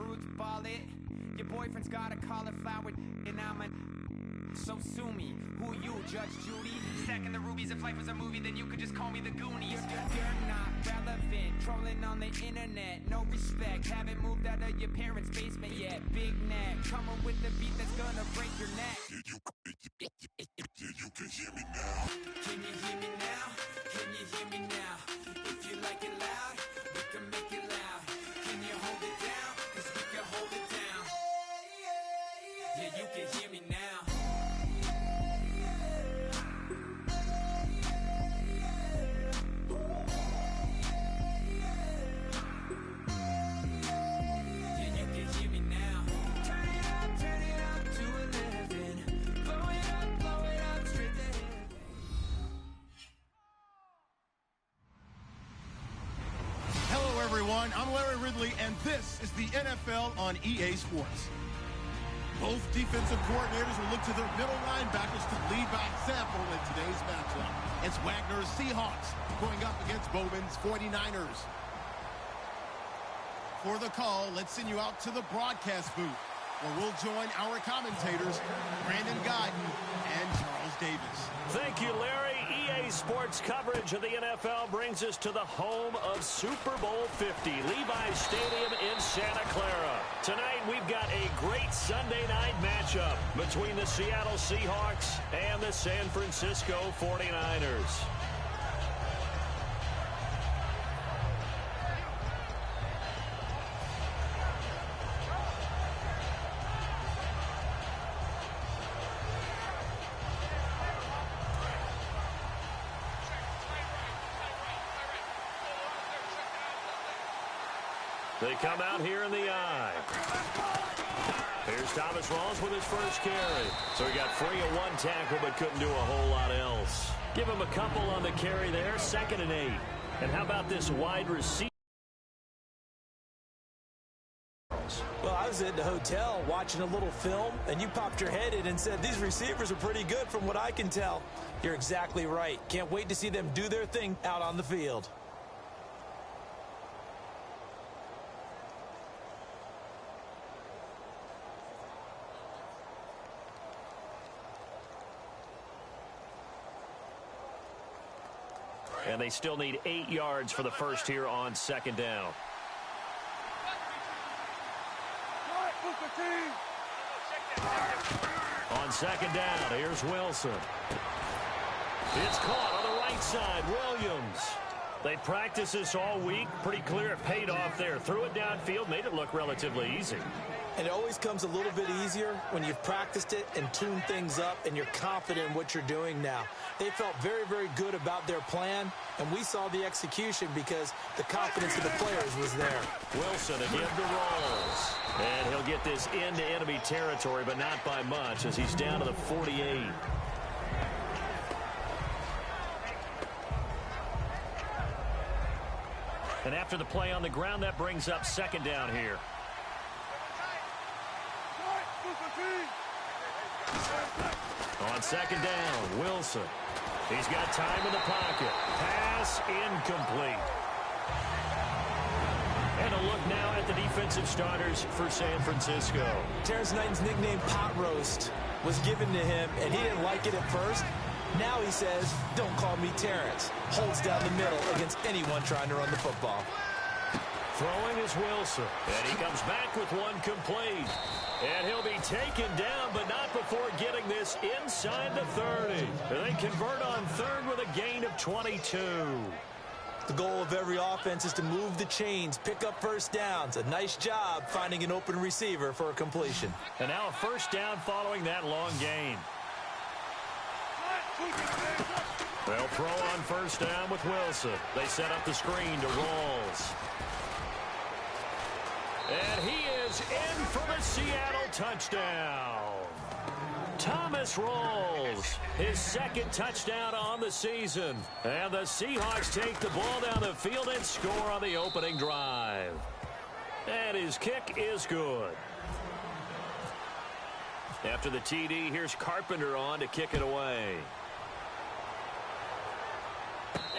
fruits, ball it. Your boyfriend's got a cauliflower, and I'm a... So sue me. Who you, Judge Judy? Stacking the rubies. If life was a movie, then you could just call me the Goonies. You're not relevant. Trolling on the internet. No respect. Haven't moved out of your parents' basement yet. Big neck. Coming with the beat that's gonna break your neck. You can hear me now. Can you hear me now? Can you hear me now? If you like it loud, we can make it loud. Can you hold it down? 'Cause we can hold it down. Yeah, you can hear me now. I'm Larry Ridley, and this is the NFL on EA Sports. Both defensive coordinators will look to their middle linebackers to lead by example in today's matchup. It's Wagner's Seahawks going up against Bowman's 49ers. For the call, let's send you out to the broadcast booth, where we'll join our commentators, Brandon Godden and Charles Davis. Thank you, Larry. EA Sports coverage of the NFL brings us to the home of Super Bowl 50, Levi's Stadium in Santa Clara. Tonight, we've got a great Sunday night matchup between the Seattle Seahawks and the San Francisco 49ers. They come out here in the eye. Here's Thomas Rawls with his first carry. So he got free of one tackle but couldn't do a whole lot else. Give him a couple on the carry there, 2nd and 8. And how about this wide receiver? Well, I was at the hotel watching a little film, and you popped your head in and said, these receivers are pretty good from what I can tell. You're exactly right. Can't wait to see them do their thing out on the field. And they still need 8 yards for the first here on 2nd down. On 2nd down, here's Wilson. It's caught on the right side, Williams. They practiced this all week. Pretty clear it paid off there. Threw it downfield, made it look relatively easy. And it always comes a little bit easier when you've practiced it and tuned things up and you're confident in what you're doing now. They felt very, very good about their plan, and we saw the execution because the confidence of the players was there. Wilson again to Rawls. And he'll get this into enemy territory, but not by much as he's down to the 48. And after the play on the ground, that brings up 2nd down here. On 2nd down, Wilson. He's got time in the pocket. Pass incomplete. And a look now at the defensive starters for San Francisco. Terrence Knighton's nickname, Pot Roast, was given to him, and he didn't like it at first. Now he says, don't call me Terrence. Holds down the middle against anyone trying to run the football. Throwing is Wilson. And he comes back with one complete. And he'll be taken down, but not before getting this inside the 30. And they convert on 3rd with a gain of 22. The goal of every offense is to move the chains, pick up first downs. A nice job finding an open receiver for a completion. And now a first down following that long gain. They'll throw on first down with Wilson. They set up the screen to Rawls. And he is in for the Seattle touchdown. Thomas Rawls, his 2nd touchdown on the season. And the Seahawks take the ball down the field and score on the opening drive. And his kick is good. After the TD, here's Carpenter on to kick it away.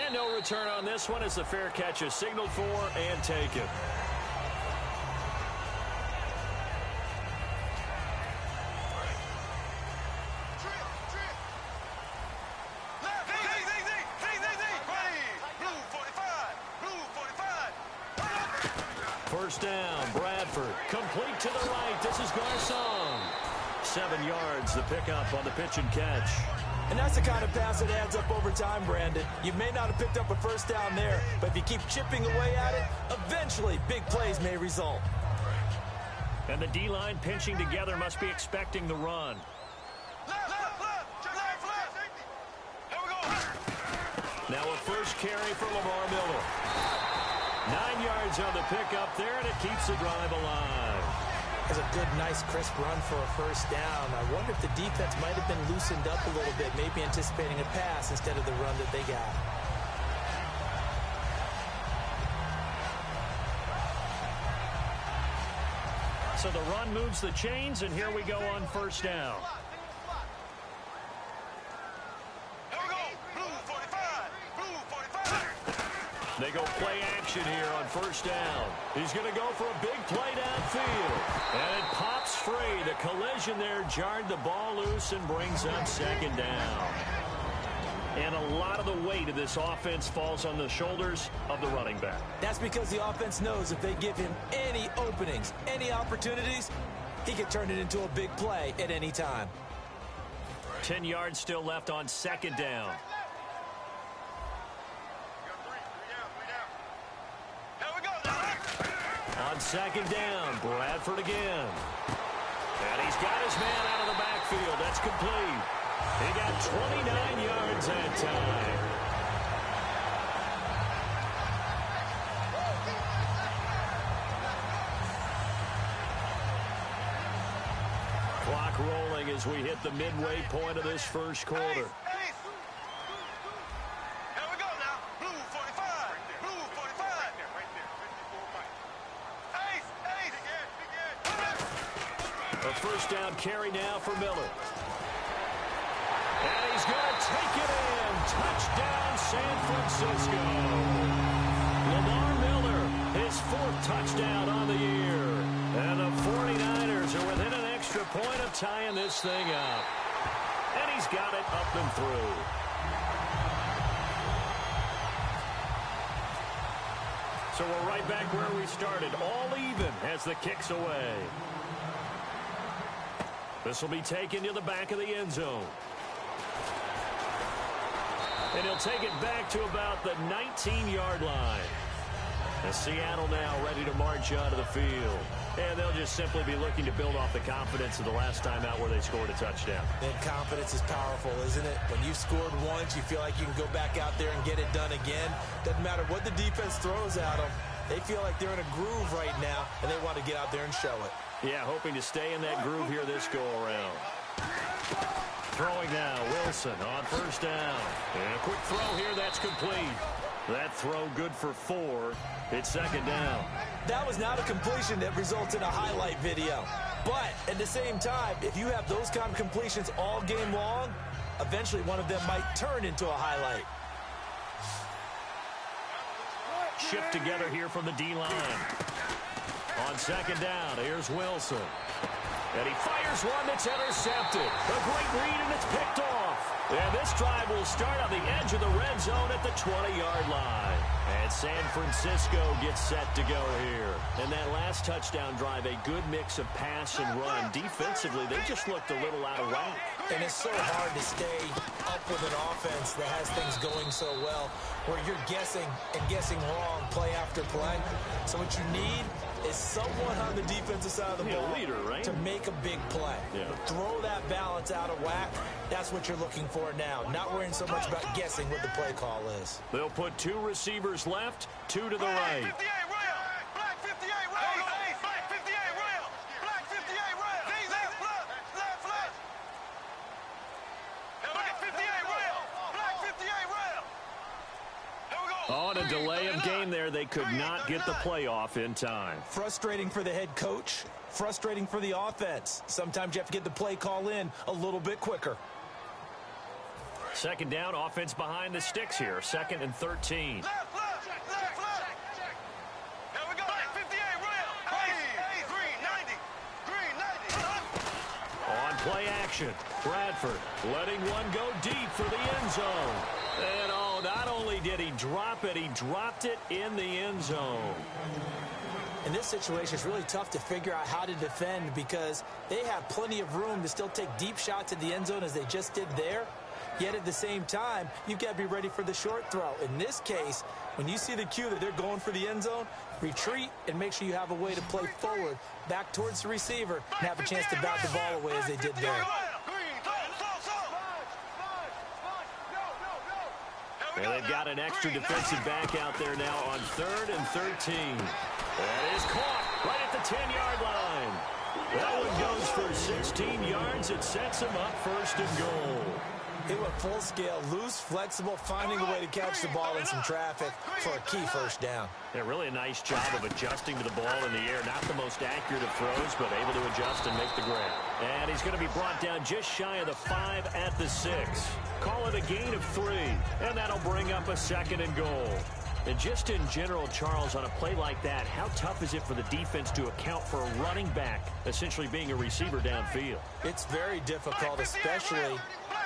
And no return on this one as the fair catch is signaled for and taken. first down. Bradford complete to the right. This is Garcon. 7 yards, the pickup on the pitch and catch. And that's the kind of pass that adds up over time, Brandon. You may not have picked up a first down there, but if you keep chipping away at it, eventually big plays may result. And the D-line pinching together must be expecting the run. Now a first carry for Lamar Miller. 9 yards on the pickup there, and it keeps the drive alive. That's a good, nice, crisp run for a first down. I wonder if the defense might have been loosened up a little bit, maybe anticipating a pass instead of the run that they got. So the run moves the chains, and here we go on first down. They go play action here on first down. He's going to go for a big play downfield. And it pops free. The collision there jarred the ball loose and brings up second down. And a lot of the weight of this offense falls on the shoulders of the running back. That's because the offense knows if they give him any openings, any opportunities, he can turn it into a big play at any time. 10 yards still left on second down. On second down, Bradford again. And he's got his man out of the backfield. That's complete. He got 29 yards that time. Clock rolling as we hit the midway point of this first quarter. A first down carry now for Miller. And he's going to take it in. Touchdown, San Francisco. Lamar Miller, his 4th touchdown on the year. And the 49ers are within an extra point of tying this thing up. And he's got it up and through. So we're right back where we started. All even as the kick's away. This will be taken to the back of the end zone. And he'll take it back to about the 19-yard line. And Seattle now ready to march onto the field. And they'll just simply be looking to build off the confidence of the last time out where they scored a touchdown. And confidence is powerful, isn't it? When you've scored once, you feel like you can go back out there and get it done again. Doesn't matter what the defense throws at them. They feel like they're in a groove right now, and they want to get out there and show it. Yeah, hoping to stay in that groove here this go-around. Throwing now, Wilson on first down. And a quick throw here, that's complete. That throw good for 4. It's second down. That was not a completion that results in a highlight video. But at the same time, if you have those kind of completions all game long, eventually one of them might turn into a highlight. Shift together here from the D-line. On second down, here's Wilson. And he fires one that's intercepted. A great read, and it's picked off. And this drive will start on the edge of the red zone at the 20-yard line. And San Francisco gets set to go here. And that last touchdown drive, a good mix of pass and run. Defensively, they just looked a little out of whack. And it's so hard to stay up with an offense that has things going so well, where you're guessing and guessing wrong play after play. So what you need is someone on the defensive side of the ball leader, right? to make a big play. Yeah. Throw that balance out of whack. That's what you're looking for now. Not worrying so much about guessing what the play call is. They'll put 2 receivers left, 2 to the right. Black 58 rail. Black 58 rail. Black 58 rail. Left flat. Black 58 rail. Black 58 rail. On a delay of game there, they could not get the playoff in time. Frustrating for the head coach. Frustrating for the offense. Sometimes you have to get the play call in a little bit quicker. Second down, offense behind the sticks here. 2nd and 13. Left. Here we go. Black 58 rail. Green 90. On play action, Bradford letting one go deep for the end zone. And not only did he drop it, he dropped it in the end zone. In this situation, it's really tough to figure out how to defend because they have plenty of room to still take deep shots at the end zone as they just did there. Yet at the same time, you've got to be ready for the short throw. In this case, when you see the cue that they're going for the end zone, retreat and make sure you have a way to play forward, back towards the receiver, and have a chance to bat the ball away as they did there. And they've got an extra defensive back out there now on 3rd and 13. That is caught right at the 10-yard line. That one goes for 16 yards. It sets him up 1st and goal. He went full scale, loose, flexible, finding a way to catch the ball in some traffic for a key 1st down. Yeah, really a nice job of adjusting to the ball in the air. Not the most accurate of throws, but able to adjust and make the grab. And he's going to be brought down just shy of the 5 at the 6. Call it a gain of 3, and that'll bring up a 2nd and goal. And just in general, Charles, on a play like that, how tough is it for the defense to account for a running back essentially being a receiver downfield? It's very difficult, especially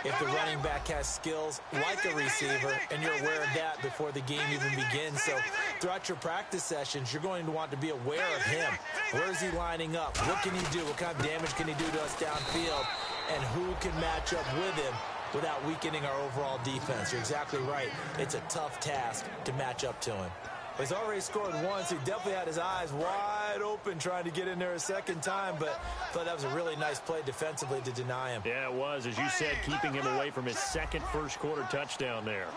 if the running back has skills like a receiver, and you're aware of that before the game even begins. So throughout your practice sessions, you're going to want to be aware of him. Where is he lining up? What can he do? What kind of damage can he do to us downfield? And who can match up with him without weakening our overall defense? You're exactly right. It's a tough task to match up to him. He's already scored once. He definitely had his eyes wide open trying to get in there a 2nd time, but I thought that was a really nice play defensively to deny him. Yeah, it was, as you said, keeping him away from his 2nd first-quarter touchdown there.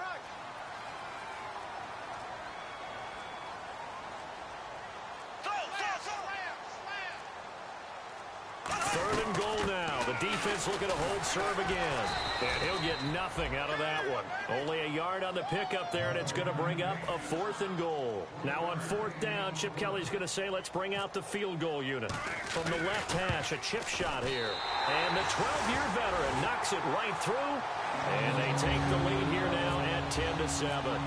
Third and goal now. The defense looking to hold serve again. And he'll get nothing out of that one. Only a yard on the pickup there, and it's going to bring up a 4th and goal. Now on 4th down, Chip Kelly's going to say, let's bring out the field goal unit. From the left hash, a chip shot here. And the 12-year veteran knocks it right through. And they take the lead here now at 10-7.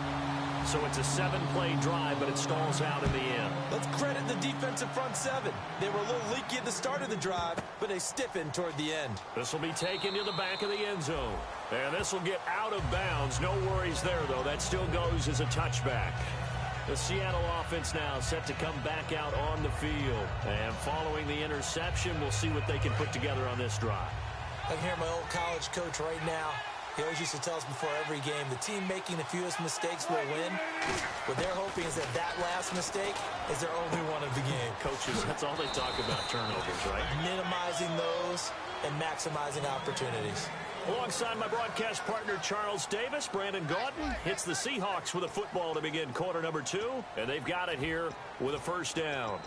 So it's a 7-play drive, but it stalls out in the end. Let's credit the defensive front 7. They were a little leaky at the start of the drive, but they stiffened toward the end. This will be taken to the back of the end zone. And this will get out of bounds. No worries there, though. That still goes as a touchback. The Seattle offense now set to come back out on the field. And following the interception, we'll see what they can put together on this drive. I can hear my old college coach right now. He always used to tell us before every game, the team making the fewest mistakes will win. What they're hoping is that last mistake is their only one of the game. Coaches, that's all they talk about, turnovers, right? Minimizing those and maximizing opportunities. Alongside my broadcast partner, Charles Davis, Brandon Gaudin hits the Seahawks with a football to begin quarter number 2, and they've got it here with a 1st down.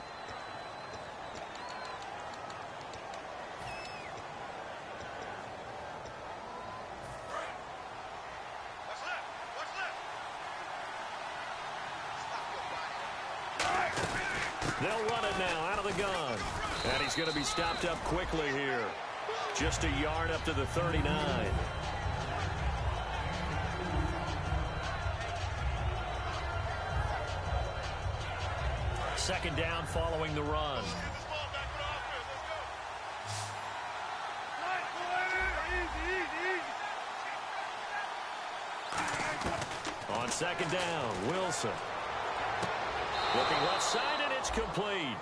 They'll run it now out of the gun. And he's going to be stopped up quickly here. Just a yard up to the 39. Second down following the run. On 2nd down, Wilson. Looking left side, and it's complete.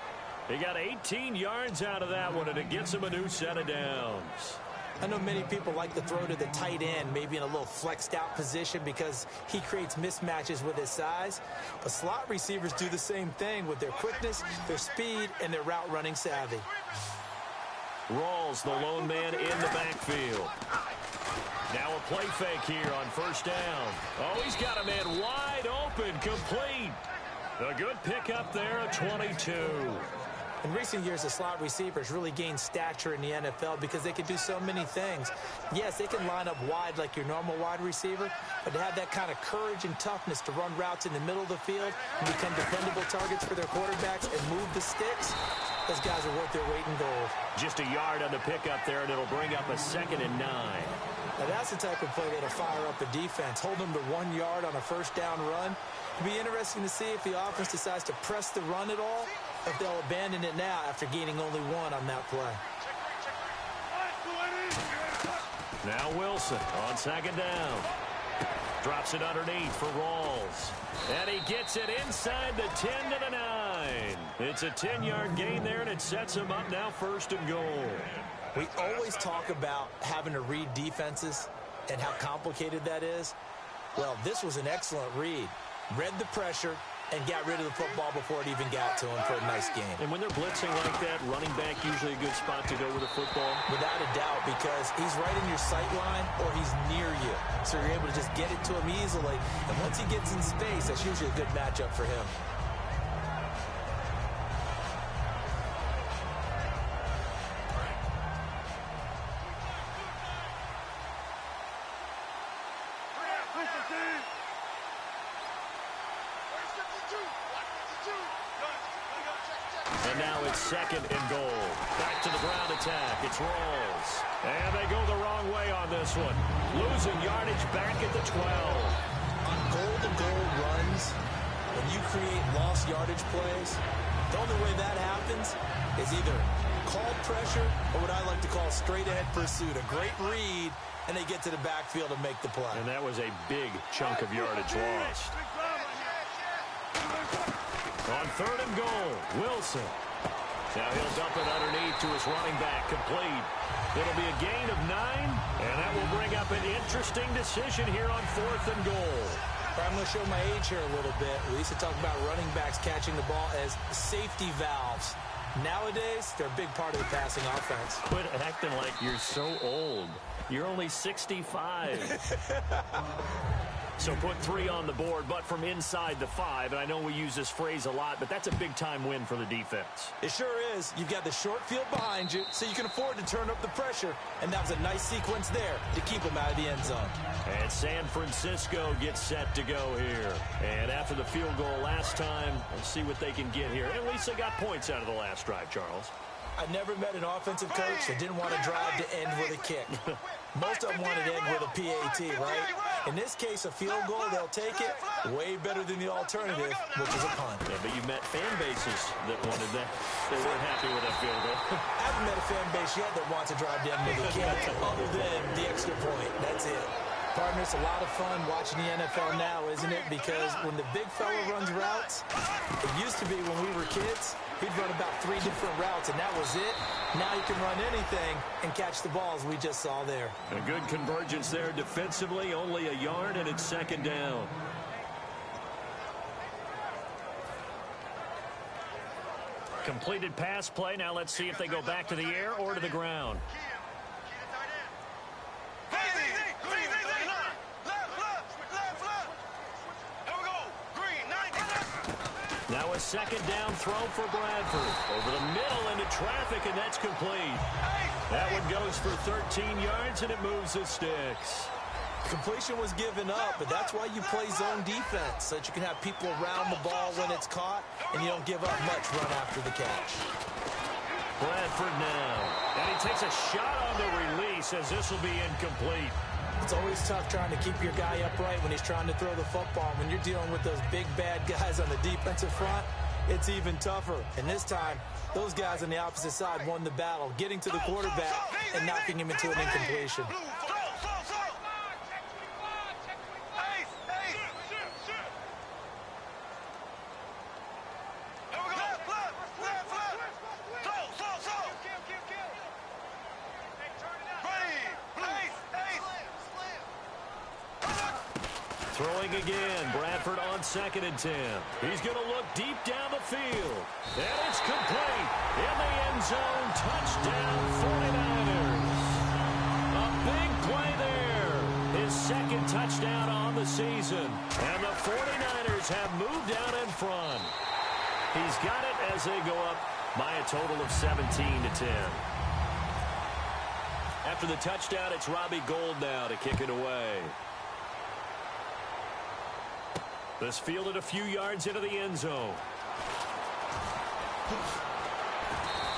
He got 18 yards out of that one, and it gets him a new set of downs. I know many people like to throw to the tight end, maybe in a little flexed out position because he creates mismatches with his size. But slot receivers do the same thing with their quickness, their speed, and their route running savvy. Rawls, the lone man in the backfield. Now a play fake here on 1st down. Oh, he's got a man wide open, complete. A good pickup there, a 22. In recent years, the slot receivers really gained stature in the NFL because they can do so many things. Yes, they can line up wide like your normal wide receiver, but to have that kind of courage and toughness to run routes in the middle of the field and become dependable targets for their quarterbacks and move the sticks, those guys are worth their weight in gold. Just a yard on the pickup there, and it'll bring up a 2nd and 9. Now that's the type of play that'll fire up a defense. Hold them to 1 yard on a 1st down run. It'll be interesting to see if the offense decides to press the run at all, or if they'll abandon it now after gaining only 1 on that play. Now Wilson on 2nd down. Drops it underneath for Rawls. And he gets it inside the 10 to the 9. It's a 10-yard gain there, and it sets him up now 1st and goal. We always talk about having to read defenses and how complicated that is. Well, this was an excellent read. Read the pressure and got rid of the football before it even got to him for a nice game. And when they're blitzing like that, running back usually a good spot to go with the football? Without a doubt, because he's right in your sight line or he's near you. So you're able to just get it to him easily. And once he gets in space, that's usually a good matchup for him. And now it's 2nd and goal. Back to the ground attack. It's Rawls. And they go the wrong way on this one. Losing yardage back at the 12. On goal-to-goal runs, when you create lost yardage plays, the only way that happens is either called pressure or what I like to call straight-ahead pursuit. A great read, and they get to the backfield and make the play. And that was a big chunk of yardage lost. On 3rd and goal, Wilson. Now he'll dump it underneath to his running back, complete. It'll be a gain of 9, and that will bring up an interesting decision here on 4th and goal. I'm going to show my age here a little bit. We used to talk about running backs catching the ball as safety valves. Nowadays, they're a big part of the passing offense. Quit acting like you're so old. You're only 65. So put 3 on the board, but from inside the 5. And I know we use this phrase a lot, but that's a big-time win for the defense. It sure is. You've got the short field behind you, so you can afford to turn up the pressure. And that was a nice sequence there to keep them out of the end zone. And San Francisco gets set to go here. And after the field goal last time, let's see what they can get here. At least they got points out of the last drive, Charles. I never met an offensive coach that didn't want to drive to end with a kick. Most of them wanted to end with a PAT, right? In this case, a field goal, they'll take it. Way better than the alternative, which is a punt. Yeah, but you met fan bases that wanted that. They weren't happy with that field goal. I haven't met a fan base yet that wants to drive to end with a kick, other than the extra point. That's it. Partner, it's a lot of fun watching the NFL now, isn't it? Because when the big fella runs routes, it used to be when we were kids, he'd run about 3 different routes, and that was it. Now you can run anything and catch the balls we just saw there. A good convergence there defensively, only a yard, and it's 2nd down. Completed pass play. Now let's see if they go back to the air or to the ground. Now a 2nd down throw for Bradford. Over the middle into traffic, and that's complete. That one goes for 13 yards, and it moves the sticks. Completion was given up, but that's why you play zone defense, so that you can have people around the ball when it's caught, and you don't give up much run after the catch. Bradford now. And he takes a shot on the release, as this will be incomplete. It's always tough trying to keep your guy upright when he's trying to throw the football. When you're dealing with those big, bad guys on the defensive front, it's even tougher. And this time, those guys on the opposite side won the battle, getting to the quarterback and knocking him into an incompletion. Throwing again, Bradford on 2nd and 10. He's going to look deep down the field. And it's complete. In the end zone, touchdown 49ers. A big play there. His 2nd touchdown on the season. And the 49ers have moved out in front. He's got it as they go up by a total of 17-10. After the touchdown, it's Robbie Gould now to kick it away. This fielded a few yards into the end zone.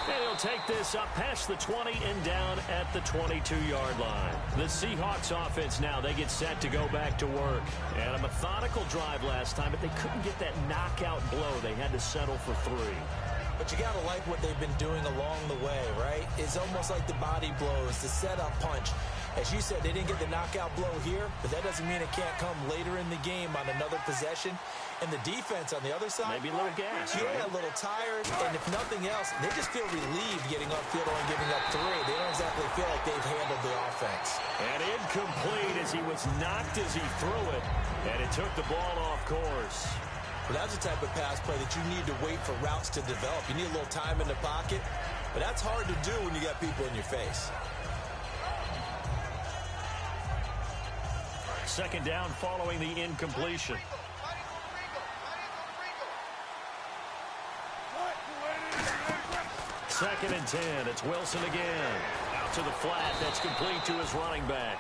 And he'll take this up past the 20 and down at the 22-yard line. The Seahawks offense now, they get set to go back to work. And a methodical drive last time, but they couldn't get that knockout blow. They had to settle for 3. But you got to like what they've been doing along the way, right? It's almost like the body blows, the setup punch. As you said, they didn't get the knockout blow here, but that doesn't mean it can't come later in the game on another possession. And the defense on the other side, maybe a little gas. Yeah, a little tired. And if nothing else, they just feel relieved getting upfield and giving up 3. They don't exactly feel like they've handled the offense. And incomplete as he was knocked as he threw it. And it took the ball off course. Well, that's the type of pass play that you need to wait for routes to develop. You need a little time in the pocket, but that's hard to do when you got people in your face. Second down following the incompletion. Second and 10. It's Wilson again. Out to the flat. That's complete to his running back.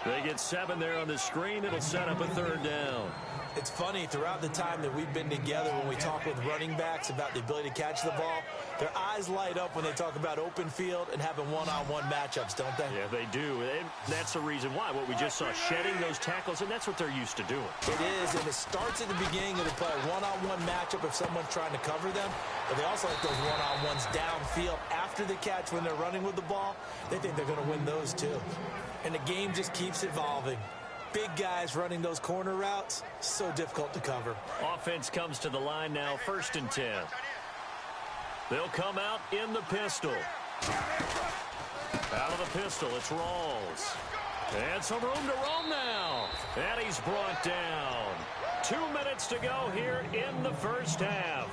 They get 7 there on the screen. It'll set up a third down. It's funny, throughout the time that we've been together, when we talk with running backs about the ability to catch the ball, their eyes light up when they talk about open field and having one-on-one matchups, don't they? Yeah, they do. And that's the reason why. What we just saw, shedding those tackles, and that's what they're used to doing. It is, and it starts at the beginning of the play. One-on-one matchup if someone's trying to cover them, but they also like those one-on-ones downfield after the catch when they're running with the ball. They think they're going to win those too. And the game just keeps evolving. Big guys running those corner routes, so difficult to cover. Offense comes to the line now, 1st and 10. They'll come out in the pistol. Out of the pistol, it's Rawls. And some room to roam now. And he's brought down. 2 minutes to go here in the first half.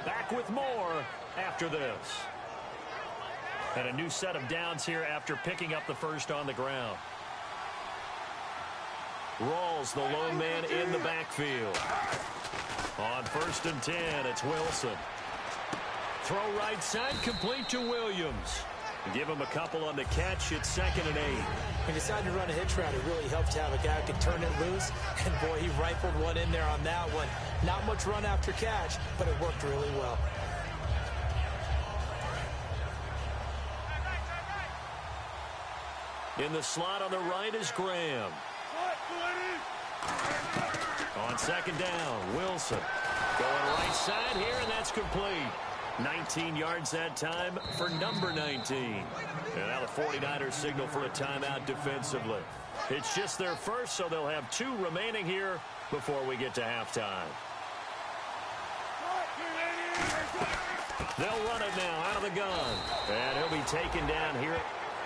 Back with more after this. And a new set of downs here after picking up the first on the ground. Rawls, the lone man in the backfield. On 1st and 10, it's Wilson. Throw right side, complete to Williams. Give him a couple on the catch. It's 2nd and 8. When you decide to run a hitch route, it really helps to have a guy who can turn it loose. And, boy, he rifled one in there on that one. Not much run after catch, but it worked really well. In the slot on the right is Graham. On 2nd down, Wilson. Going right side here, and that's complete. 19 yards that time for number 19. And now the 49ers signal for a timeout defensively. It's just their first, so they'll have 2 remaining here before we get to halftime. They'll run it now out of the gun. And he'll be taken down here.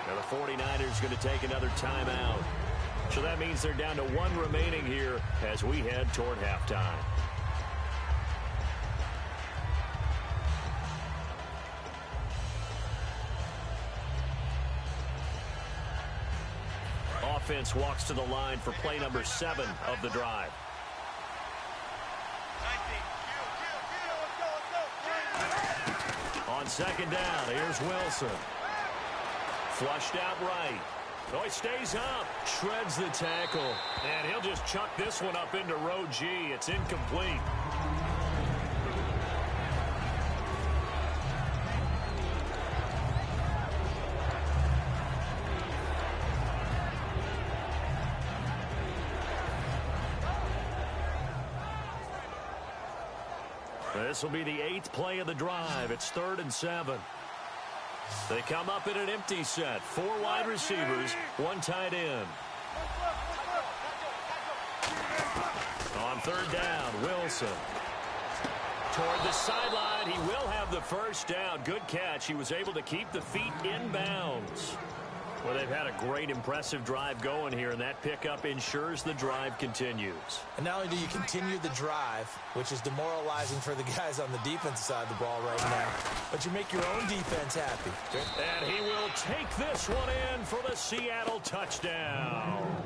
Now the 49ers going to take another timeout. So that means they're down to 1 remaining here as we head toward halftime. Offense walks to the line for play number 7 of the drive. On 2nd down, here's Wilson. Flushed out right. Oh, he stays up, shreds the tackle, and he'll just chuck this one up into row G. It's incomplete. This will be the 8th play of the drive. It's 3rd and 7. They come up in an empty set. 4 wide receivers, 1 tight end. On 3rd down, Wilson. Toward the sideline, he will have the first down. Good catch. He was able to keep the feet in bounds. Well, they've had a great, impressive drive going here, and that pickup ensures the drive continues. And not only do you continue the drive, which is demoralizing for the guys on the defensive side of the ball right now, but you make your own defense happy. And he will take this one in for the Seattle touchdown.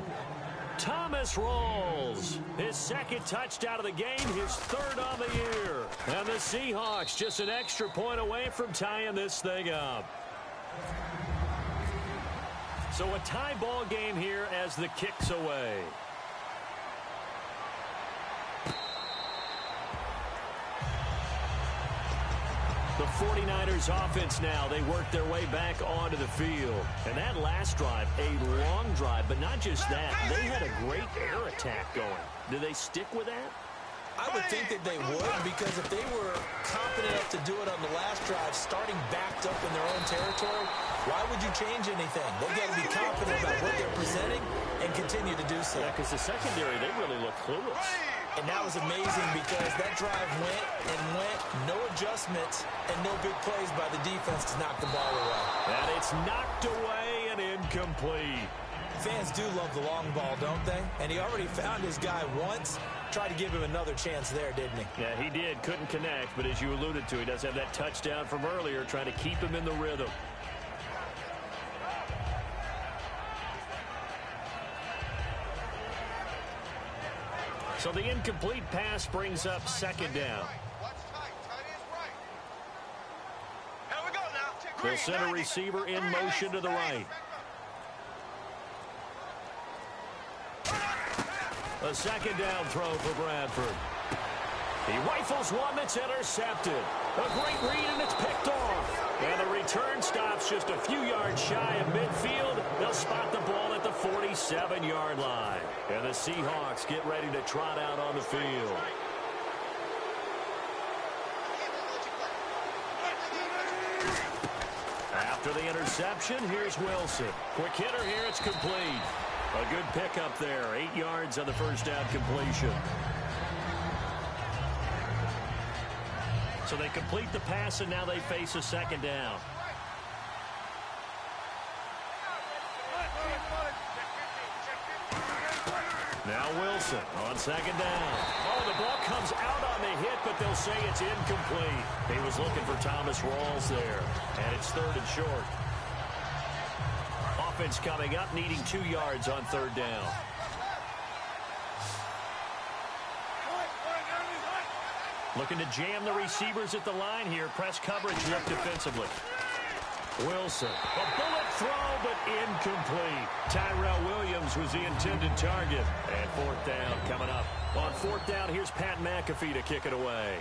Thomas Rawls, his 2nd touchdown of the game, his 3rd on the year. And the Seahawks just an extra point away from tying this thing up. So a tie ball game here as the kick's away. The 49ers offense now, they work their way back onto the field. And that last drive, a long drive, but not just that. They had a great air attack going. Do they stick with that? I would think that they would, because if they were confident enough to do it on the last drive, starting backed up in their own territory, Why would you change anything? They've got to be confident about what they're presenting and continue to do so. Yeah, because the secondary, they really look clueless. And that was amazing because that drive went and went, no adjustments, and no big plays by the defense to knock the ball away. And it's knocked away and incomplete. Fans do love the long ball, don't they? And he already found his guy once. Tried to give him another chance there, didn't he? Yeah, he did. Couldn't connect, but as you alluded to, he does have that touchdown from earlier, trying to keep him in the rhythm. So the incomplete pass brings up second down. They'll send a receiver in motion to the right. A second down throw for Bradford. He rifles one that's intercepted. A great read, and it's picked off. And the return stops just a few yards shy of midfield. They'll spot the ball at the 47-yard line. And the Seahawks get ready to trot out on the field. After the interception, here's Wilson. Quick hitter here, it's complete. A good pickup there, 8 yards on the first down completion. So they complete the pass, and now they face a second down. Now Wilson on second down. Oh, the ball comes out on the hit, but they'll say it's incomplete. He was looking for Thomas Rawls there, and it's third and short. Offense coming up, needing 2 yards on third down. Looking to jam the receivers at the line here. Press coverage ripped defensively. Wilson, a bullet throw, but incomplete. Tyrell Williams was the intended target. And fourth down coming up. On fourth down, here's Pat McAfee to kick it away.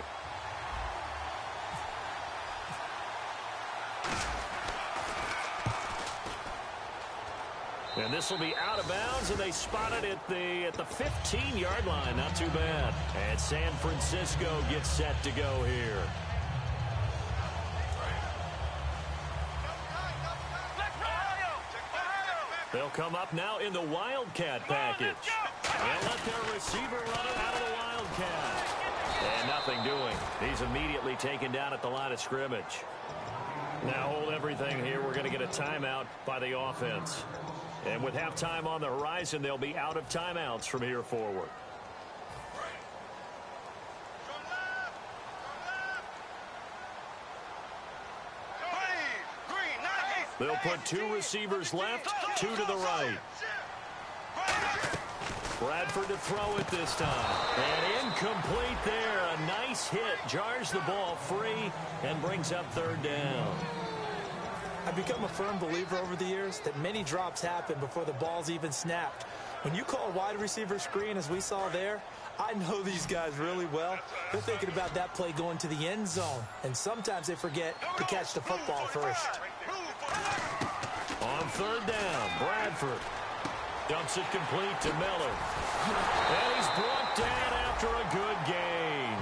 And this will be out of bounds, and they spot it at the 15-yard line. Not too bad. And San Francisco gets set to go here. They'll come up now in the Wildcat package. They'll let their receiver run it out of the Wildcat. And nothing doing. He's immediately taken down at the line of scrimmage. Now hold everything here. We're going to get a timeout by the offense. And with halftime on the horizon, they'll be out of timeouts from here forward. They'll put 2 receivers left, 2 to the right. Bradford to throw it this time. And incomplete there. A nice hit. Jars the ball free and brings up third down. I've become a firm believer over the years that many drops happen before the ball's even snapped. When you call a wide receiver screen, as we saw there, I know these guys really well. They're thinking about that play going to the end zone, and sometimes they forget to catch the football first. On third down, Bradford dumps it complete to Miller. And he's brought down after a good gain.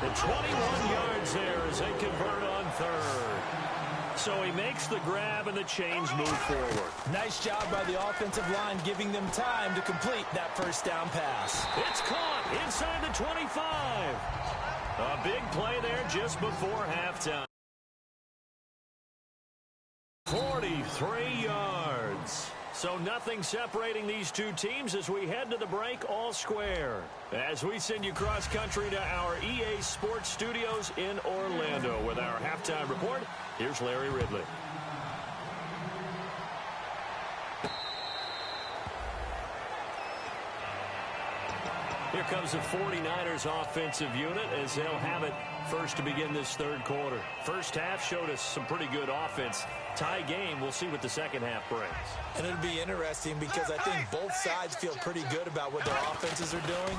The 21 yards there as they convert on third. So he makes the grab and the chains move forward. Nice job by the offensive line giving them time to complete that first down pass. It's caught inside the 25. A big play there just before halftime. 43 yards. So nothing separating these two teams as we head to the break all square. As we send you cross country to our EA Sports Studios in Orlando with our halftime report, here's Larry Ridley. Here comes the 49ers offensive unit as they'll have it first to begin this third quarter. First half showed us some pretty good offense. Tie game, we'll see what the second half brings. And it'll be interesting because I think both sides feel pretty good about what their offenses are doing.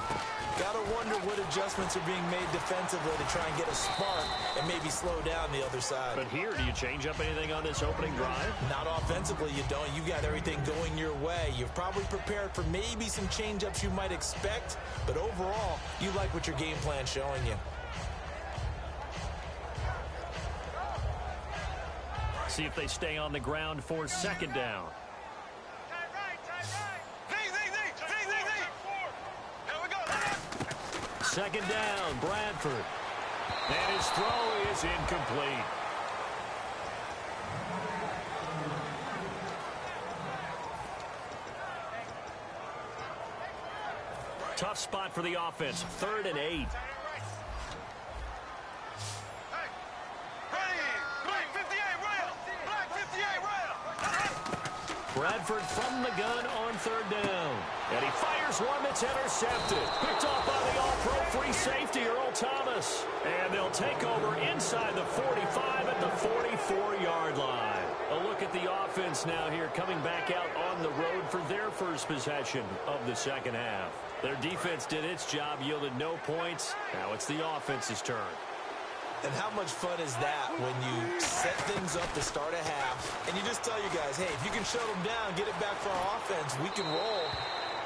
Got to wonder what adjustments are being made defensively to try and get a spark and maybe slow down the other side. But here, do you change up anything on this opening drive? Not offensively, you don't. You got everything going your way. You've probably prepared for maybe some change-ups you might expect, but overall, you like what your game plan's showing you. See if they stay on the ground for second down. Second down, Bradford. And his throw is incomplete. Tough spot for the offense. 3rd and 8. Bradford from the gun on 3rd down. And he fires one that's intercepted. Picked off by the all-pro free safety, Earl Thomas. And they'll take over inside the 45 at the 44-yard line. A look at the offense now here coming back out on the road for their first possession of the second half. Their defense did its job, yielded no points. Now it's the offense's turn. And how much fun is that when you set things up to start a half and you just tell you guys, hey, if you can shut them down, get it back for our offense, we can roll.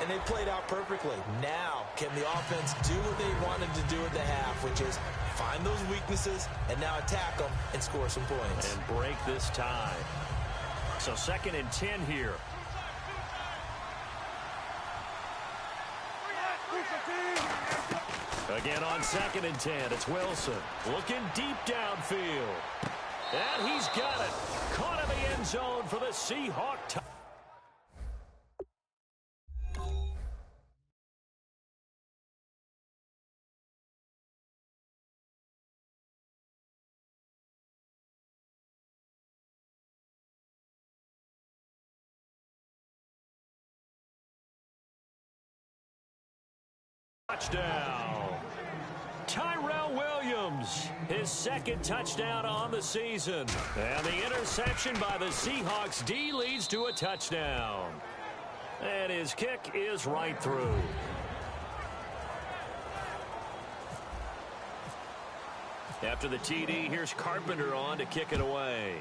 And they played out perfectly. Now, can the offense do what they wanted to do at the half, which is find those weaknesses and now attack them and score some points. And break this tie. So 2nd and 10 here. Again on 2nd and 10, it's Wilson looking deep downfield. And he's got it. Caught in the end zone for the Seahawks. Touchdown. Tyrell Williams, his 2nd touchdown on the season. And the interception by the Seahawks D leads to a touchdown. And his kick is right through. After the TD, here's Carpenter on to kick it away.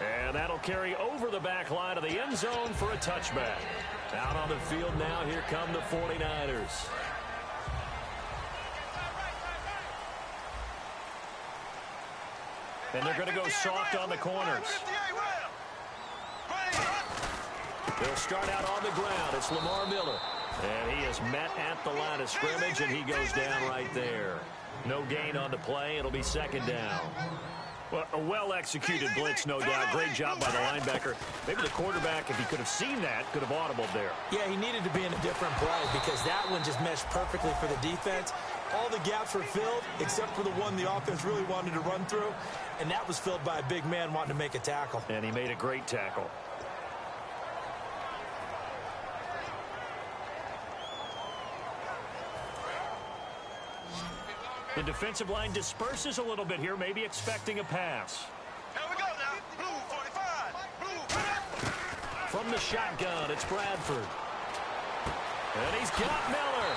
And that'll carry over the back line of the end zone for a touchback. Out on the field now, here come the 49ers. And they're going to go soft on the corners. They'll start out on the ground. It's Lamar Miller. And he is met at the line of scrimmage, and he goes down right there. No gain on the play. It'll be 2nd down. Well, a well-executed blitz, no doubt. Great job by the linebacker. Maybe the quarterback, if he could have seen that, could have audibled there. Yeah, he needed to be in a different play because that one just meshed perfectly for the defense. All the gaps were filled except for the one the offense really wanted to run through, and that was filled by a big man wanting to make a tackle. And he made a great tackle. The defensive line disperses a little bit here, maybe expecting a pass. Here we go now. Blue 45. Blue. From the shotgun, it's Bradford. And he's got Miller.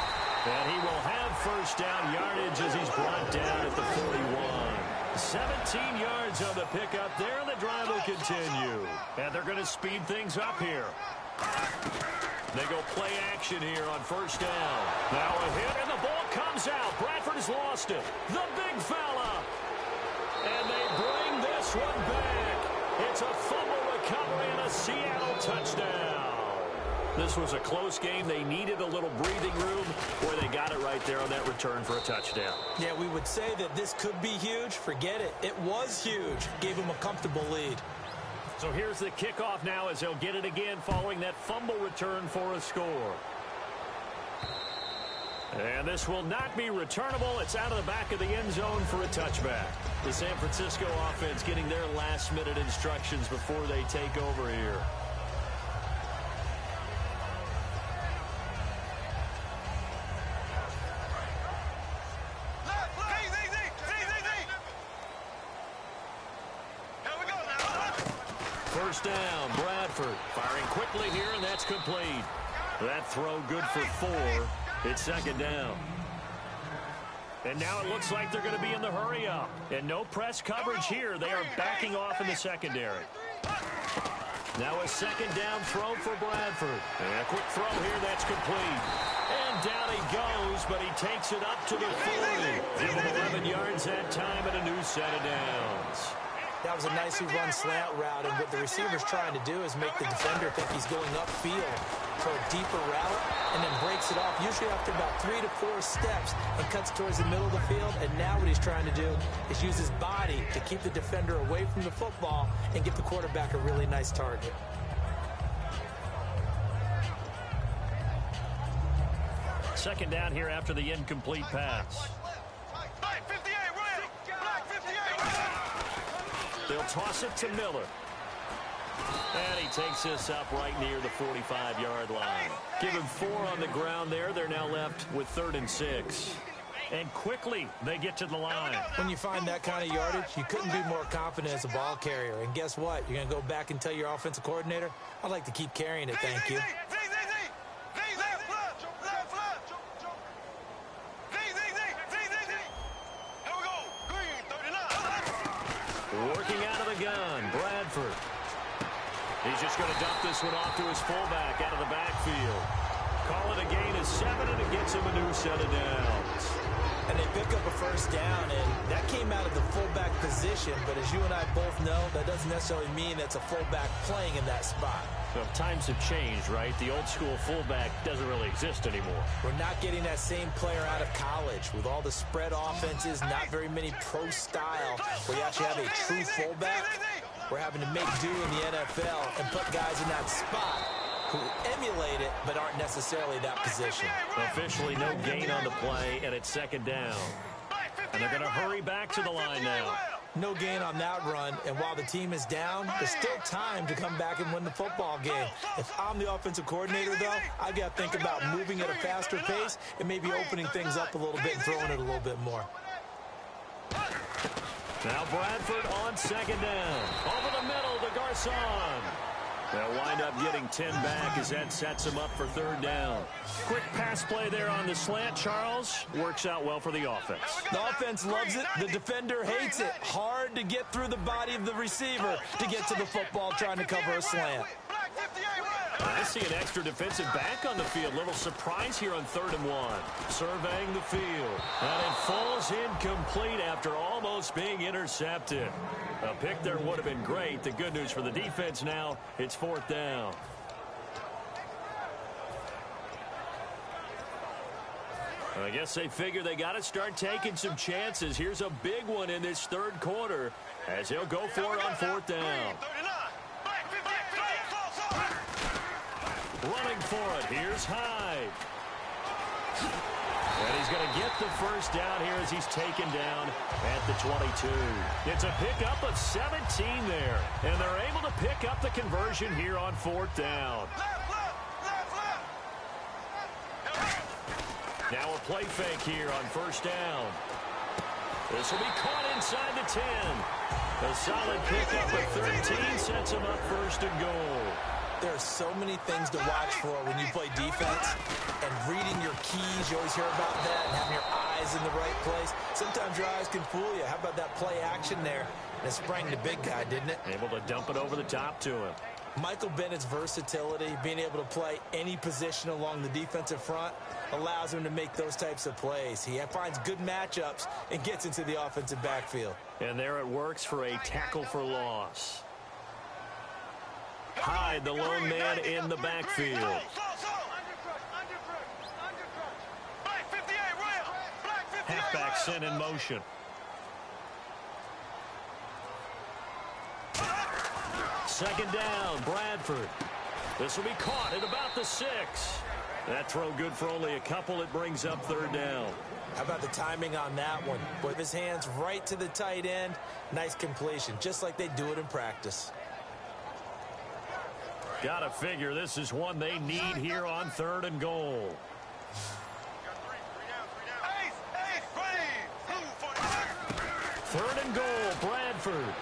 And he will have first down yardage as he's brought down at the 41. 17 yards on the pickup there, and the drive will continue. And they're going to speed things up here. They go play action here on first down. Now a hit, and the ball comes out. Bradford has lost it. The big fella. And they bring this one back. It's a fumble recovery and a Seattle touchdown. This was a close game. They needed a little breathing room where they got it right there on that return for a touchdown. Yeah, we would say that this could be huge. Forget it. It was huge. Gave them a comfortable lead. So here's the kickoff now as they'll get it again following that fumble return for a score. And this will not be returnable. It's out of the back of the end zone for a touchback. The San Francisco offense getting their last-minute instructions before they take over here. First down, Bradford firing quickly here, and that's complete. That throw good for 4. It's second down. And now it looks like they're going to be in the hurry up. And no press coverage here. They are backing off in the secondary. Now a second down throw for Bradford. And a quick throw here, that's complete. And down he goes, but he takes it up to the 40. Give him 11 yards that time and a new set of downs. That was a nicely run slant route, and what the receiver's trying to do is make the defender think he's going upfield for a deeper route, and then breaks it off, usually after about 3 to 4 steps, and cuts towards the middle of the field. And now what he's trying to do is use his body to keep the defender away from the football and give the quarterback a really nice target. Second down here after the incomplete pass. Black 58 ready. Black 58 ready. They'll toss it to Miller. And he takes this up right near the 45-yard line. Give him 4 on the ground there. They're now left with 3rd and 6. And quickly, they get to the line. When you find that kind of yardage, you couldn't be more confident as a ball carrier. And guess what? You're going to go back and tell your offensive coordinator, I'd like to keep carrying it, thank you. Working out of the gun, Bradford. He's just going to dump this one off to his fullback out of the backfield. Call it a gain of 7, and it gets him a new set of downs. And they pick up a first down, and that came out of the fullback position. But as you and I both know, that doesn't necessarily mean that's a fullback playing in that spot. Well, times have changed, right? The old school fullback doesn't really exist anymore. We're not getting that same player out of college. With all the spread offenses, not very many pro style, where you actually have a true fullback. We're having to make do in the NFL and put guys in that spot who emulate it but aren't necessarily that position. Officially no gain on the play, and it's second down. And they're going to hurry back to the line now. No gain on that run, and while the team is down, there's still time to come back and win the football game. If I'm the offensive coordinator, though, I got to think about moving at a faster pace and maybe opening things up a little bit and throwing it a little bit more. Now Bradford on second down. Over the middle to Garcon. They'll wind up getting 10 back as that sets them up for 3rd down. Quick pass play there on the slant, Charles. Works out well for the offense. The offense loves it. The defender hates it. Hard to get through the body of the receiver to get to the football trying to cover a slant. I see an extra defensive back on the field. Little surprise here on 3rd and 1. Surveying the field. And it falls incomplete after almost being intercepted. A pick there would have been great. The good news for the defense now, it's 4th down. I guess they figure they got to start taking some chances. Here's a big one in this 3rd quarter as he'll go for it on 4th down. Running for it. Here's Hyde. And he's going to get the first down here as he's taken down at the 22. It's a pickup of 17 there. And they're able to pick up the conversion here on 4th down. Now a play fake here on 1st down. This will be caught inside the 10. A solid pickup of 13 sets him up 1st and goal. There are so many things to watch for when you play defense, and reading your keys, you always hear about that, and having your eyes in the right place. Sometimes your eyes can fool you. How about that play action there? And it sprang the big guy, didn't it? Able to dump it over the top to him. Michael Bennett's versatility, being able to play any position along the defensive front, allows him to make those types of plays. He finds good matchups and gets into the offensive backfield. And there it works for a tackle for loss. Hyde, the lone man in the backfield. Halfback sent in motion. Second down, Bradford. This will be caught at about the 6. That throw good for only a couple. It brings up 3rd down. How about the timing on that one? With his hands right to the tight end. Nice completion, just like they do it in practice. Gotta figure this is one they need here on 3rd and goal. 3rd and goal, Bradford.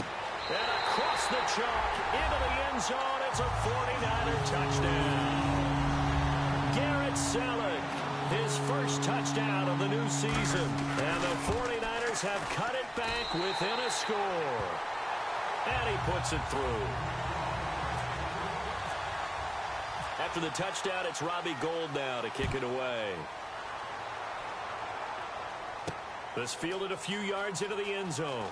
And across the chalk into the end zone. It's a 49er touchdown. Garrett Selleck, his first touchdown of the new season. And the 49ers have cut it back within a score. And he puts it through. After the touchdown, it's Robbie Gould now to kick it away. This fielded a few yards into the end zone.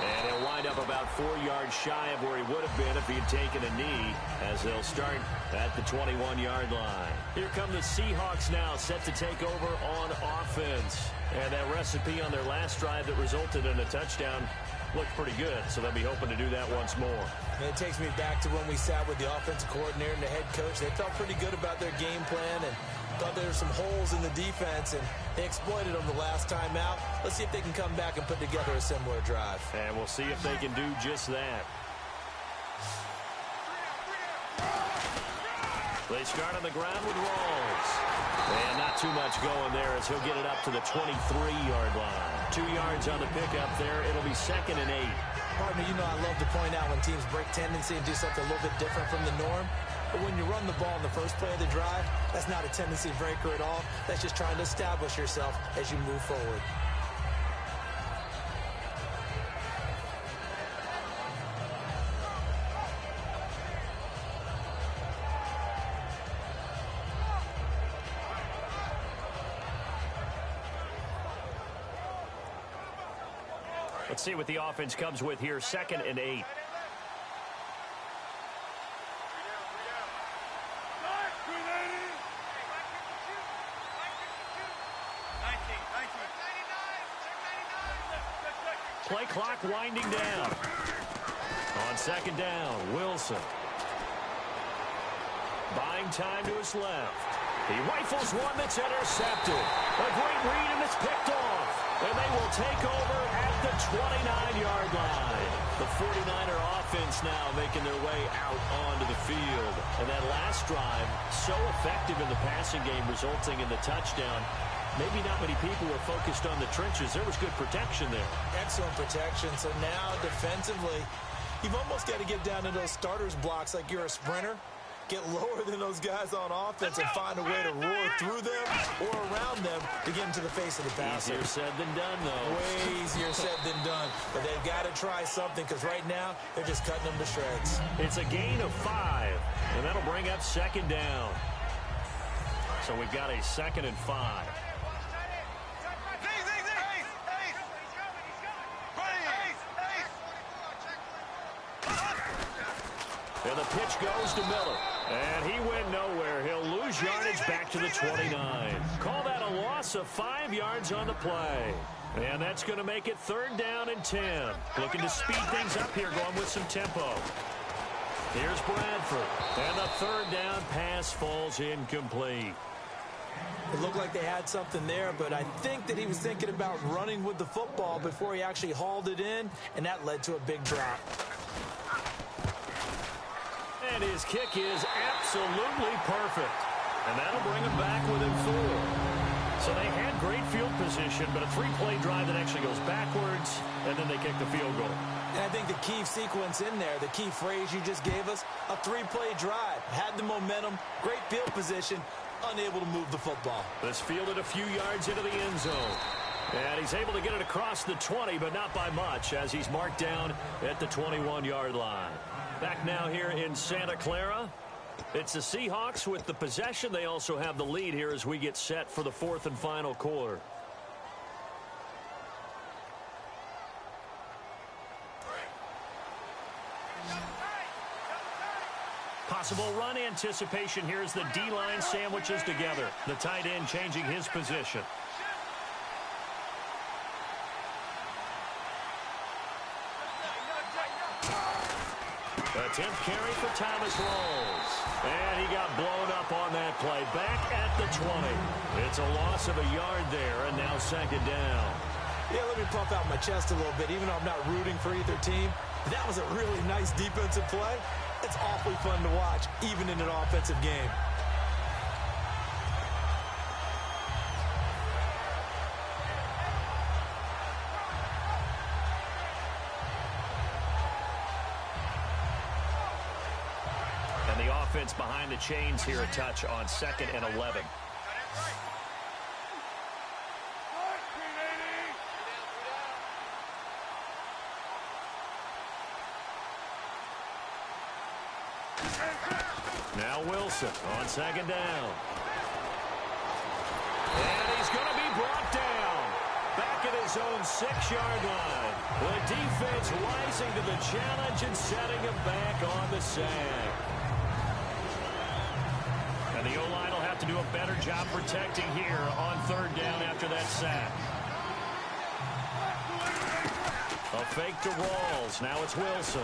And he'll wind up about 4 yards shy of where he would have been if he had taken a knee, as they'll start at the 21-yard line. Here come the Seahawks now, set to take over on offense. And that recipe on their last drive that resulted in a touchdown looked pretty good, so they'll be hoping to do that once more. And it takes me back to when we sat with the offensive coordinator and the head coach. They felt pretty good about their game plan and thought there were some holes in the defense, and they exploited them the last time out. Let's see if they can come back and put together a similar drive. And we'll see if they can do just that. They start on the ground with Rawls. And not too much going there as he'll get it up to the 23-yard line. 2 yards on the pickup there. It'll be 2nd and 8. Partner, you know I love to point out when teams break tendency and do something a little bit different from the norm. But when you run the ball in the first play of the drive, that's not a tendency breaker at all. That's just trying to establish yourself as you move forward. Let's see what the offense comes with here. 2nd and 8. Play clock winding down. On 2nd down, Wilson. Buying time to his left. He rifles one that's intercepted. A great read, and it's picked off. And they will take over at the 29-yard line. The 49er offense now making their way out onto the field. And that last drive, so effective in the passing game, resulting in the touchdown. Maybe not many people were focused on the trenches. There was good protection there. Excellent protection. So now defensively, you've almost got to get down to those starters blocks like you're a sprinter. Get lower than those guys on offense and find a way to roar through them or around them to get into the face of the passer. Easier said than done, though. Way easier said than done. But they've got to try something because right now they're just cutting them to shreds. It's a gain of 5, and that'll bring up 2nd down. So we've got a 2nd and 5. And the pitch goes to Miller. And he went nowhere. He'll lose yardage back to the 29. Call that a loss of 5 yards on the play. And that's going to make it 3rd down and 10. Looking to speed things up here, going with some tempo. Here's Bradford. And the 3rd down pass falls incomplete. It looked like they had something there, but I think that he was thinking about running with the football before he actually hauled it in, and that led to a big drop. And his kick is absolutely perfect. And that'll bring him back within 4. So they had great field position, but a 3-play drive that actually goes backwards, and then they kick the field goal. And I think the key sequence in there, the key phrase you just gave us, a 3-play drive. Had the momentum, great field position, unable to move the football. This fielded a few yards into the end zone. And he's able to get it across the 20, but not by much, as he's marked down at the 21-yard line. Back now here in Santa Clara. It's the Seahawks with the possession. They also have the lead here as we get set for the 4th and final quarter. Possible run anticipation here as the D-line sandwiches together. The tight end changing his position. A 10th carry for Thomas Rawls. And he got blown up on that play. Back at the 20. It's a loss of a yard there, and now 2nd down. Yeah, let me puff out my chest a little bit, even though I'm not rooting for either team. That was a really nice defensive play. It's awfully fun to watch, even in an offensive game. And the offense behind the chains here a touch on 2nd and 11. Now Wilson on second down. And he's going to be brought down. Back at his own 6-yard line. The defense rising to the challenge and setting him back on the sack. And the O-line will have to do a better job protecting here on third down after that sack. A fake to Rawls. Now it's Wilson.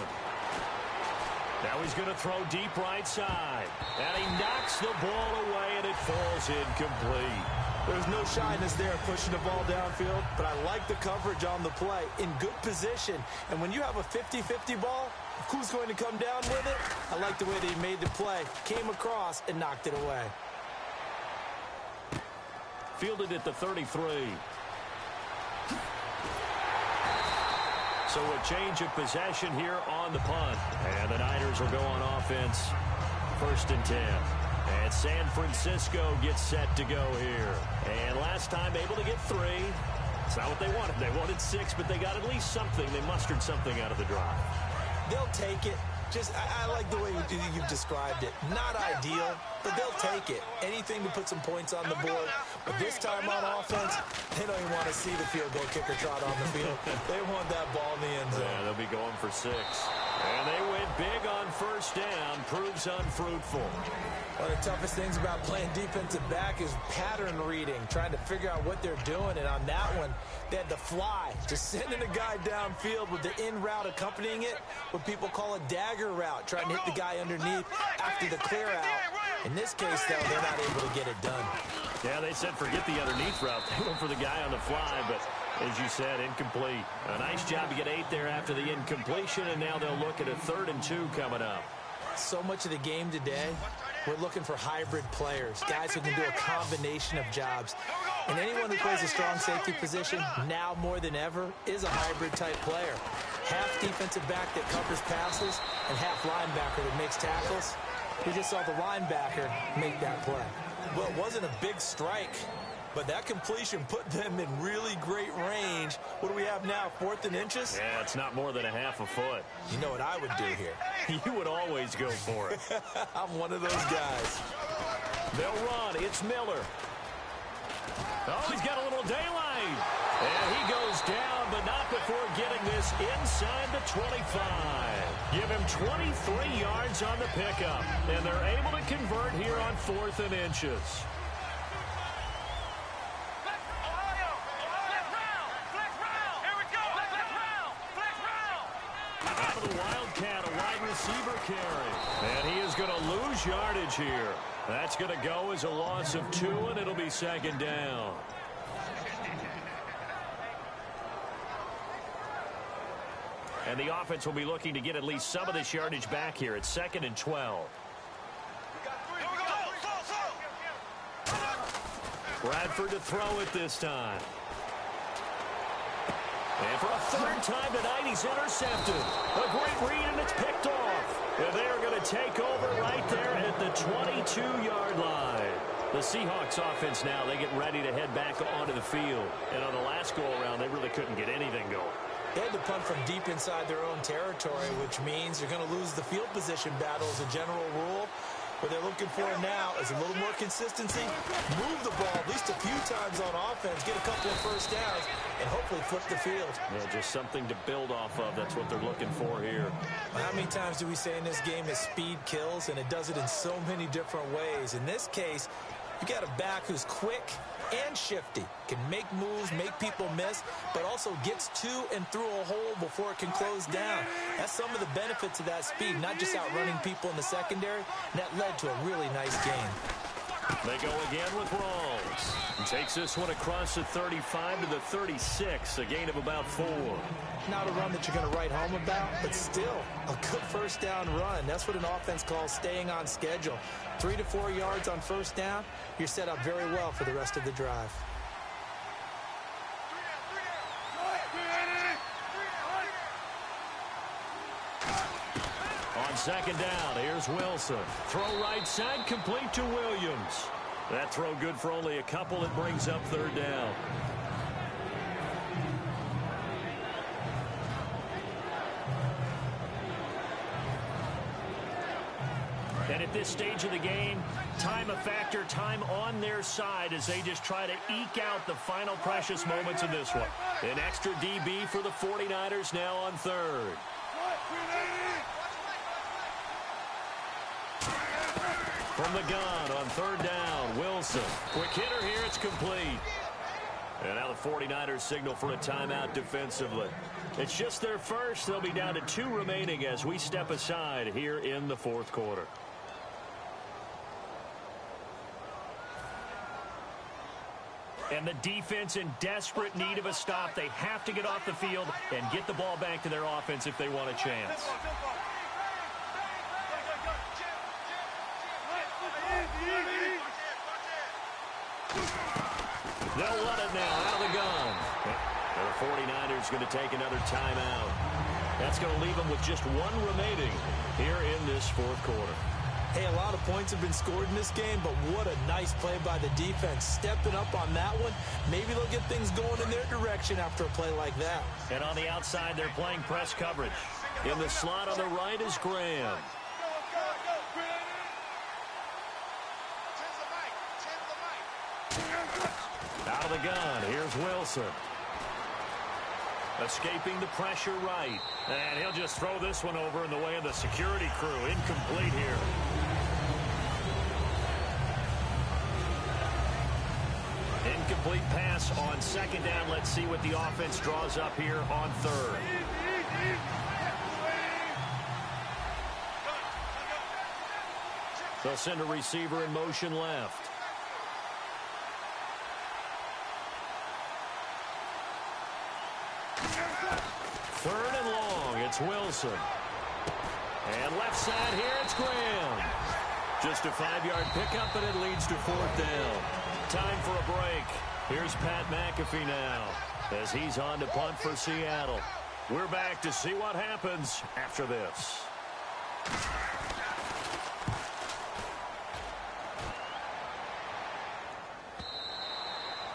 Now he's going to throw deep right side. And he knocks the ball away, and it falls incomplete. There's no shyness there pushing the ball downfield, but I like the coverage on the play. In good position. And when you have a 50-50 ball, who's going to come down with it? I like the way that he made the play, came across, and knocked it away. Fielded at the 33. So a change of possession here on the punt. And the Niners will go on offense. 1st and 10. And San Francisco gets set to go here. And last time able to get 3. It's not what they wanted. They wanted 6, but they got at least something. They mustered something out of the drive. They'll take it. I like the way you've described it. Not ideal, but they'll take it. Anything to put some points on the board. But this time on offense, they don't even want to see the field goal kicker trot on the field. They want that ball in the end zone. Yeah, they'll be going for 6. And they went big on 1st down. Proves unfruitful. One of the toughest things about playing defensive back is pattern reading, trying to figure out what they're doing. And on that one, they had the fly, just sending a guy downfield with the in route accompanying it, what people call a dagger route, trying to hit the guy underneath after the clear out. In this case, though, they're not able to get it done. Yeah, they said forget the underneath route. They went for the guy on the fly, but as you said, incomplete. A nice job to get 8 there after the incompletion, and now they'll look at a 3rd and 2 coming up. So much of the game today, we're looking for hybrid players, guys who can do a combination of jobs. And anyone who plays a strong safety position, now more than ever, is a hybrid-type player. Half defensive back that covers passes and half linebacker that makes tackles. We just saw the linebacker make that play. Well, it wasn't a big strike, but that completion put them in really great range. What do we have now, 4th and inches? Yeah, it's not more than a half a foot. You know what I would do here? You would always go for it. I'm one of those guys. They'll run. It's Miller. Oh, he's got a little daylight. And he goes down, but not before getting this inside the 25. Give him 23 yards on the pickup. And they're able to convert here on 4th and inches. Out of the Wildcat, a wide receiver carry. And he is going to lose yardage here. That's going to go as a loss of 2, and it'll be 2nd down. And the offense will be looking to get at least some of this yardage back here. It's 2nd and 12. Bradford to throw it this time. And for a 3rd time tonight, he's intercepted. A great read, and it's picked off. And they're going to take over right there at the 22-yard line. The Seahawks offense now, they get ready to head back onto the field. And on the last go-around, they really couldn't get anything going. They had to punt from deep inside their own territory, which means you're going to lose the field position battle as a general rule. What they're looking for now is a little more consistency, move the ball at least a few times on offense, get a couple of 1st downs, and hopefully flip the field. Yeah, just something to build off of. That's what they're looking for here. How many times do we say in this game is speed kills, and it does it in so many different ways. In this case, you got a back who's quick and shifty, can make moves, make people miss, but also gets to and through a hole before it can close down. That's some of the benefits of that speed, not just outrunning people in the secondary. And that led to a really nice game. They go again with Rawls. And takes this one across the 35 to the 36, a gain of about 4. Not a run that you're going to write home about, but still a good 1st down run. That's what an offense calls staying on schedule. 3 to 4 yards on 1st down, you're set up very well for the rest of the drive. On 2nd down, here's Wilson. Throw right side, complete to Williams. That throw good for only a couple. It brings up 3rd down. And at this stage of the game, time a factor, time on their side as they just try to eke out the final precious moments of this one. An extra DB for the 49ers now on third. From the gun on third down, Wilson. Quick hitter here, it's complete. And now the 49ers signal for a timeout defensively. It's just their first. They'll be down to 2 remaining as we step aside here in the fourth quarter. And the defense in desperate need of a stop. They have to get off the field and get the ball back to their offense if they want a chance. They'll run it now out of the gun. And the 49ers going to take another timeout. That's going to leave them with just 1 remaining here in this fourth quarter. Hey, a lot of points have been scored in this game, but what a nice play by the defense. Stepping up on that one. Maybe they'll get things going in their direction after a play like that. And on the outside, they're playing press coverage. In the slot on the right is Graham. Out of the gun, here's Wilson. Escaping the pressure right. And he'll just throw this one over in the way of the security crew. Incomplete here. Incomplete pass on second down. Let's see what the offense draws up here on third. They'll send a receiver in motion left. Third and long, it's Wilson. And left side here, it's Graham. Just a 5-yard pickup, and it leads to fourth down. Time for a break. Here's Pat McAfee now as he's on to punt for Seattle. We're back to see what happens after this.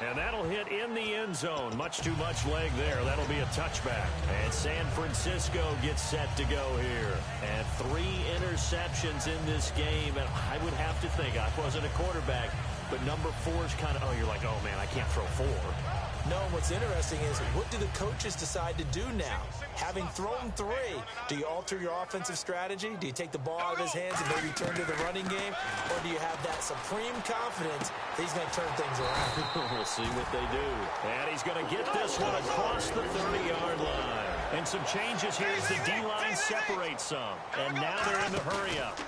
And that'll hit in the end zone. Much too much leg there. That'll be a touchback. And San Francisco gets set to go here. And 3 interceptions in this game. And I would have to think, I wasn't a quarterback, but number 4 is kind of, you're like, oh, man, I can't throw 4. No, what's interesting is what do the coaches decide to do now? Having thrown 3, do you alter your offensive strategy? Do you take the ball out of his hands and maybe turn to the running game? Or do you have that supreme confidence that he's going to turn things around? We'll see what they do. And he's going to get this one across the 30-yard line. And some changes here as the D-line separates some. And now they're in the hurry-up.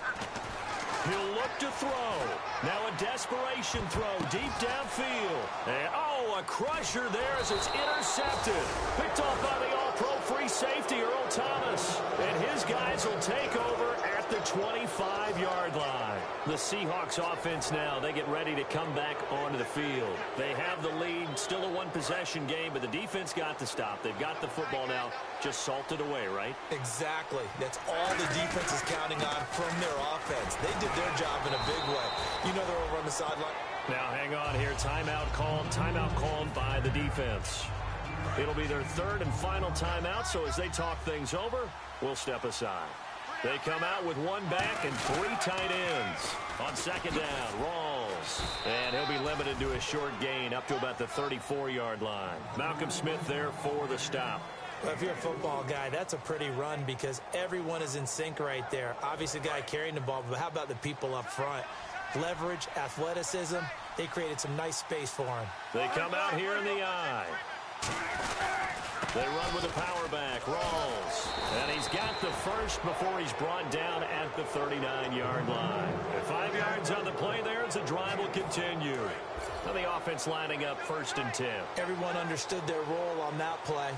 He'll look to throw. Now a desperation throw deep downfield. And, a crusher there as it's intercepted. Picked off by the all-pro free safety, Earl Thomas. And his guys will take over at the 25-yard line. The Seahawks offense now, they get ready to come back onto the field. They have the lead, still a 1-possession game, but the defense got the stop. They've got the football now, just salted away, right? Exactly. That's all the defense is counting on from their offense. They did their job in a big way. You know they're over on the sideline. Now hang on here. Timeout called by the defense. It'll be their 3rd and final timeout, so as they talk things over, we'll step aside. They come out with 1 back and 3 tight ends. On second down, Rawls. And he'll be limited to a short gain up to about the 34-yard line. Malcolm Smith there for the stop. Well, if you're a football guy, that's a pretty run because everyone is in sync right there. Obviously, the guy carrying the ball, but how about the people up front? Leverage, athleticism, they created some nice space for him. They come out here in the eye. They run with a power back, Rawls. And he's got the first before he's brought down at the 39-yard line. And 5 yards on the play there as the drive will continue. Now the offense lining up 1st and 10. Everyone understood their role on that play.